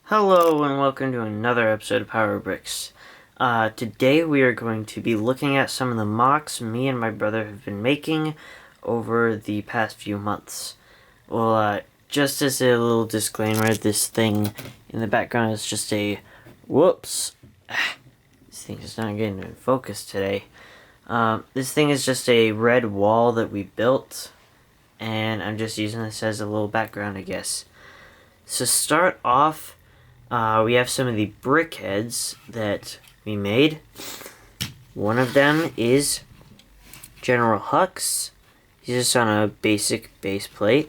Hello and welcome to another episode of Power Bricks. Today we are going to be looking at some of the MOCs me and my brother have been making over the past few months. Well, just as a little disclaimer, this thing in the background is just a... Whoops! This thing is not getting in focus today. This thing is just a red wall that we built, and I'm just using this as a little background, I guess. So start off, we have some of the Brickheadz that we made. One of them is General Hux. He's just on a basic base plate.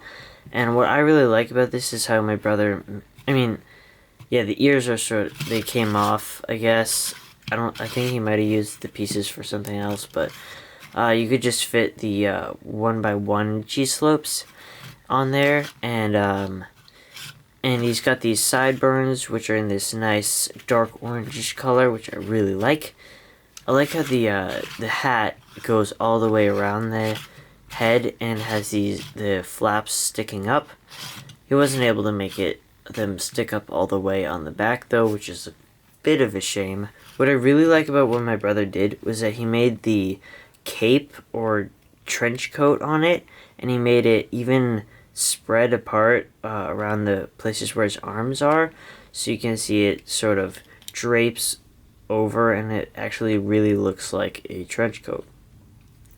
And what I really like about this is how my brother... the ears are they came off, I guess. I think he might have used the pieces for something else, but you could just fit the 1x1 G-slopes on there, and he's got these sideburns, which are in this nice dark orangish color, which I really like. I like how the hat goes all the way around the head and has the flaps sticking up. He wasn't able to make them stick up all the way on the back though, which is a bit of a shame. What I really like about what my brother did was that he made the cape or trench coat on it, and he made it even spread apart around the places where his arms are, so you can see it sort of drapes over and it actually really looks like a trench coat,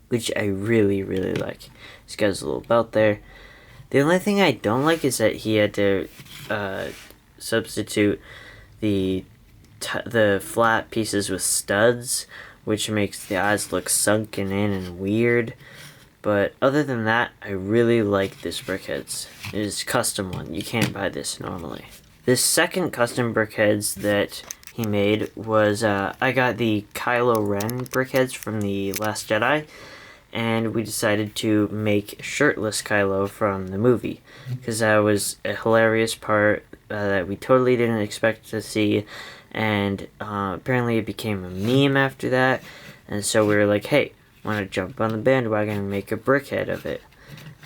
which I really like. He's got his little belt there. The only thing I don't like is that he had to substitute the flat pieces with studs, which makes the eyes look sunken in and weird. But other than that, I really like this Brickheadz. It is a custom one. You can't buy this normally. This second custom Brickheadz that he made was, I got the Kylo Ren Brickheadz from The Last Jedi, and we decided to make shirtless Kylo from the movie, because that was a hilarious part that we totally didn't expect to see, and apparently it became a meme after that, and so we were like, hey, want to jump on the bandwagon and make a brickhead of it.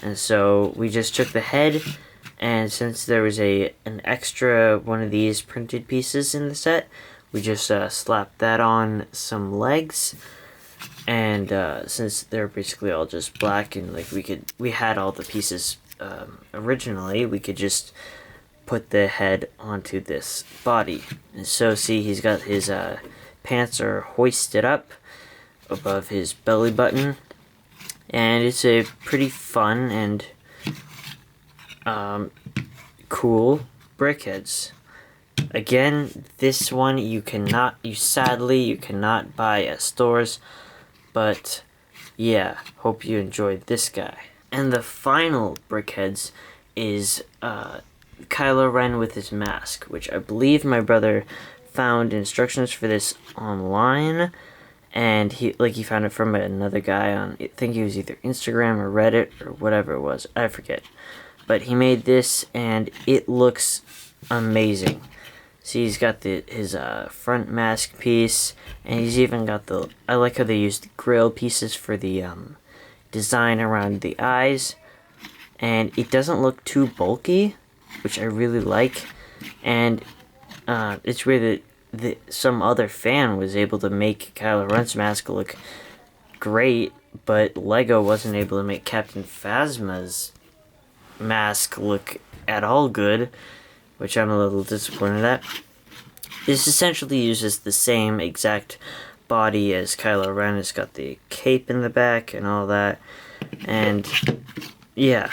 And so we just took the head, and since there was an extra one of these printed pieces in the set, we just slapped that on some legs. And since they're basically all just black and we had all the pieces originally, we could just put the head onto this body. And so see, he's got his pants are hoisted up above his belly button, and it's a pretty fun and cool Brickheadz. Again, this one you sadly cannot buy at stores, but yeah, hope you enjoyed this guy. And the final Brickheadz is Kylo Ren with his mask, which I believe my brother found instructions for this online, and he found it from another guy on, I think it was either Instagram or Reddit or whatever it was, I forget. But he made this and it looks amazing. See, he's got his front mask piece, and he's even got I like how they used grill pieces for the design around the eyes, and it doesn't look too bulky, which I really like. And it's weird that some other fan was able to make Kylo Ren's mask look great, but Lego wasn't able to make Captain Phasma's mask look at all good, which I'm a little disappointed at. This essentially uses the same exact body as Kylo Ren. It's got the cape in the back and all that, and yeah,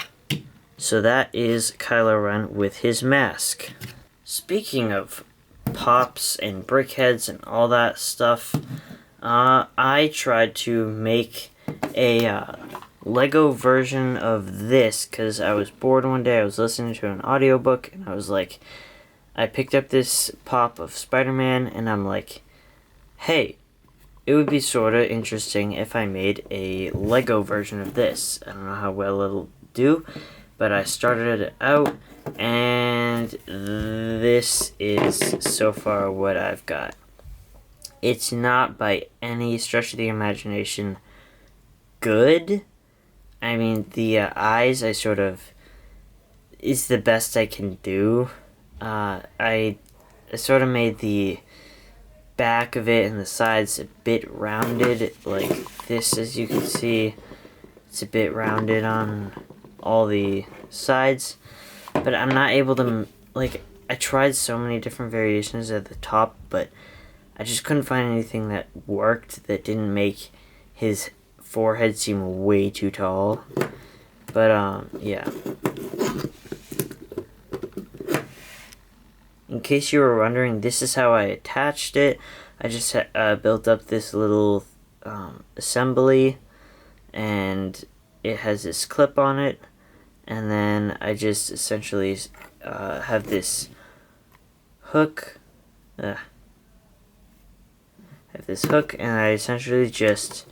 so that is Kylo Ren with his mask. Speaking of pops and Brickheadz and all that stuff, I tried to make a Lego version of this because I was bored one day. I was listening to an audiobook and I was like, I picked up this pop of Spider-Man and I'm like, hey, it would be sort of interesting if I made a Lego version of this. I don't know how well it'll do, but I started it out, and this is so far what I've got. It's not by any stretch of the imagination good. I mean, the eyes, is the best I can do. I I sort of made the back of it and the sides a bit rounded like this. As you can see, it's a bit rounded on all the sides, but I'm not able to, like, I tried so many different variations at the top, but I just couldn't find anything that worked that didn't make his forehead seem way too tall. But yeah. In case you were wondering, this is how I attached it. I just built up this little assembly, and it has this clip on it, and then I just essentially have this hook. Have this hook, and I essentially just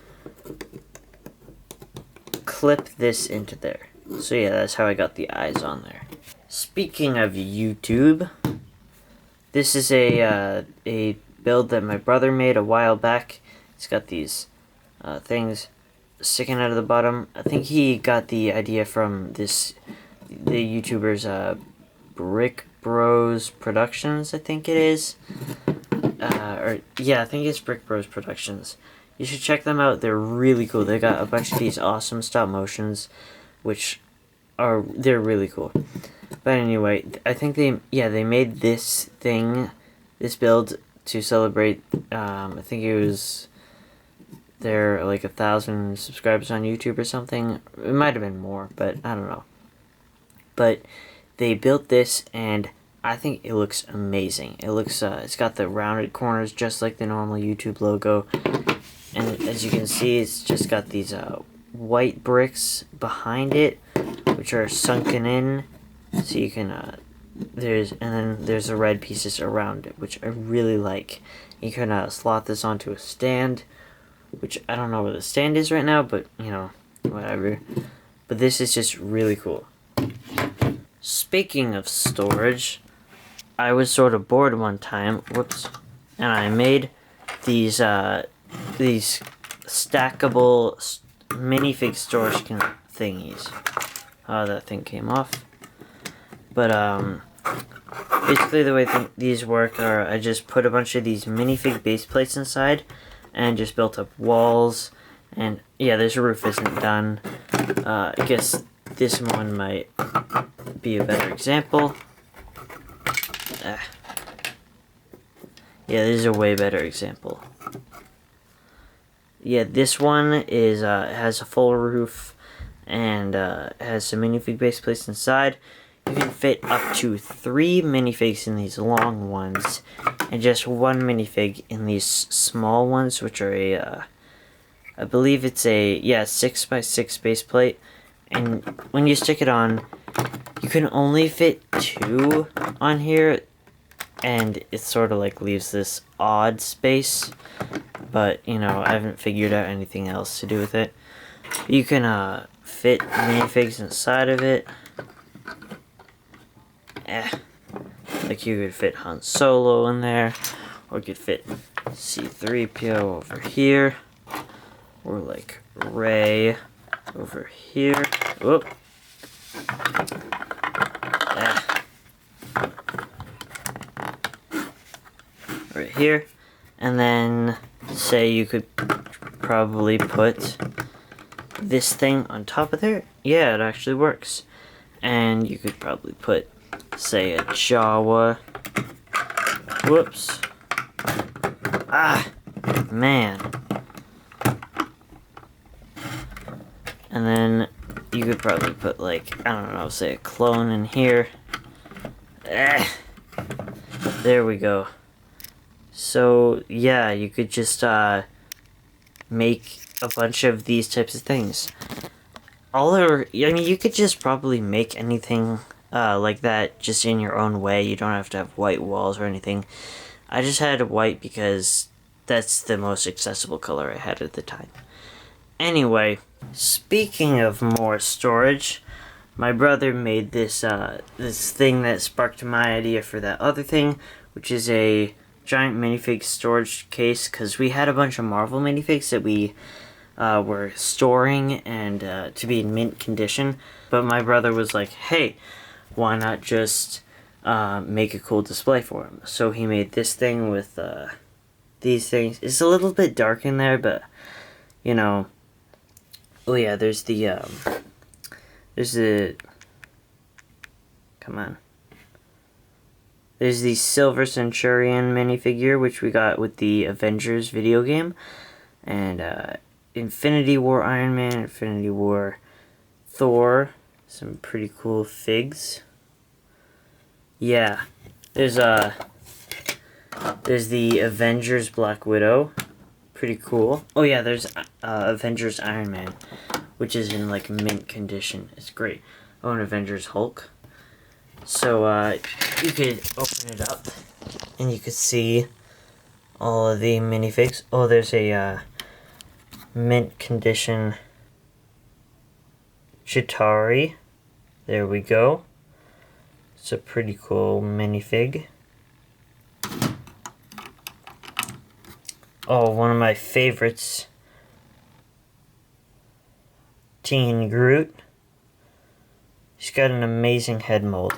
clip this into there. So yeah, that's how I got the eyes on there. Speaking of YouTube, this is a build that my brother made a while back. It's got these things sticking out of the bottom. I think he got the idea from the YouTuber's Brick Bros Productions, I think it is. Yeah, I think it's Brick Bros Productions. You should check them out. They're really cool. They got a bunch of these awesome stop motions, they're really cool. But anyway, I think they made this build to celebrate, I think it was their like 1,000 subscribers on YouTube or something. It might have been more, but I don't know. But they built this, and I think it looks amazing. It looks, it's got the rounded corners just like the normal YouTube logo. And as you can see, it's just got these white bricks behind it, which are sunken in. So you can, and then there's the red pieces around it, which I really like. You can slot this onto a stand, which I don't know where the stand is right now, but, you know, whatever. But this is just really cool. Speaking of storage, I was sort of bored one time, and I made these stackable minifig storage thingies. That thing came off. But, basically the way these work are, I just put a bunch of these minifig base plates inside, and just built up walls, and yeah, this roof isn't done. I guess this one might be a better example. Yeah, this is a way better example. Yeah, this one is has a full roof, and has some minifig base plates inside. You can fit up to 3 minifigs in these long ones, and just 1 minifig in these small ones, which are I believe it's a 6x6 base plate. And when you stick it on, you can only fit 2 on here, and it sort of like leaves this odd space. But, you know, I haven't figured out anything else to do with it. You can fit minifigs inside of it. Like you could fit Han Solo in there, or you could fit C-3PO over here, or like Rey over here. Whoop. Right here. And then, say you could probably put this thing on top of there. Yeah, it actually works. And you could probably put, say, a Jawa. Whoops. Ah, man. And then you could probably put, like, I don't know, say a clone in here. There we go. So, yeah, you could just, make a bunch of these types of things. I mean, you could just probably make anything, like that just in your own way. You don't have to have white walls or anything. I just had white because that's the most accessible color I had at the time. Anyway, speaking of more storage, my brother made this, this thing that sparked my idea for that other thing, which is a giant minifig storage case, because we had a bunch of Marvel minifigs that we were storing and to be in mint condition, but my brother was like, hey, why not just make a cool display for him. So he made this thing with these things. It's a little bit dark in there, but you know. Oh yeah, there's the come on. There's the Silver Centurion minifigure, which we got with the Avengers video game, and Infinity War Iron Man, Infinity War Thor, some pretty cool figs. Yeah, there's the Avengers Black Widow, pretty cool. Oh yeah, there's Avengers Iron Man, which is in like mint condition. It's great. Oh, and Avengers Hulk. So you could open it up, and you could see all of the minifigs. Oh, there's a mint condition Chitauri. There we go. It's a pretty cool minifig. Oh, one of my favorites, Teen Groot. He's got an amazing head mold.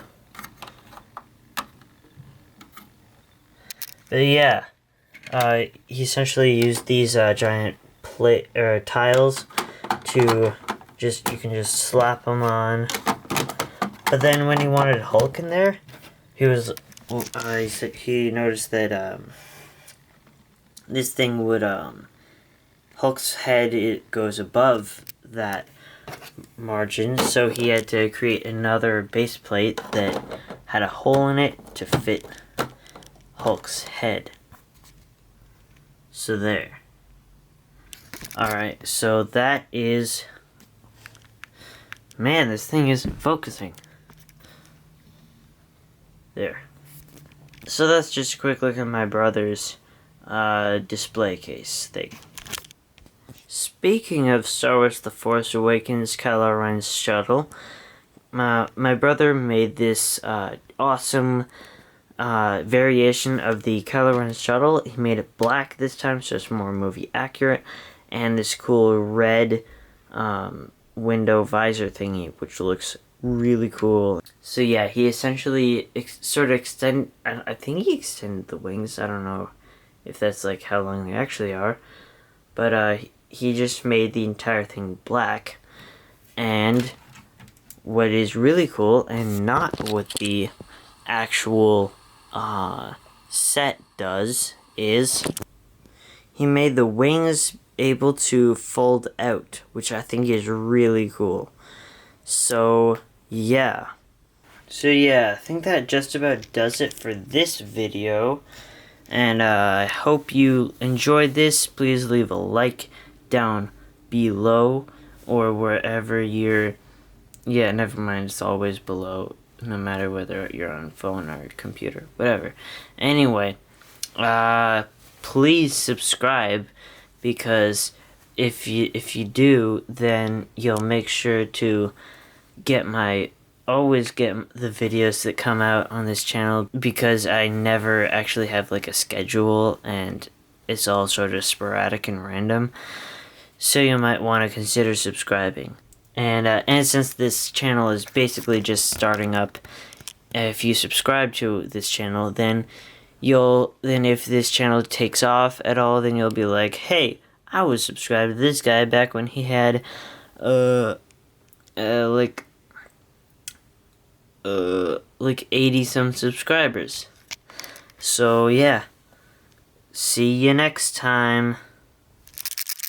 But yeah, he essentially used these giant tiles to you can just slap them on. But then when he wanted Hulk in there, he noticed that this thing would Hulk's head, it goes above that margin, so he had to create another base plate that had a hole in it to fit Hulk's head. So there. Alright, so that is... Man, this thing isn't focusing. There. So that's just a quick look at my brother's display case thing. Speaking of Star Wars The Force Awakens Kylo Ren's shuttle, my brother made this awesome variation of the Kylo Ren shuttle. He made it black this time, so it's more movie accurate, and this cool red window visor thingy, which looks really cool. So yeah, he essentially I think he extended the wings. I don't know if that's like how long they actually are, but he just made the entire thing black. And what is really cool, and not what the actual set does, is he made the wings able to fold out, which I think is really cool. So yeah, I think that just about does it for this video, and I hope you enjoyed this. Please leave a like down below, or wherever you're... Yeah, never mind, it's always below, no matter whether you're on phone or computer, whatever. Anyway, please subscribe, because if you do, then you'll make sure to always get the videos that come out on this channel, because I never actually have like a schedule, and it's all sort of sporadic and random. So you might want to consider subscribing. And since this channel is basically just starting up, if you subscribe to this channel, then if this channel takes off at all, then you'll be like, hey, I was subscribed to this guy back when he had like 80 some subscribers. So yeah, see you next time.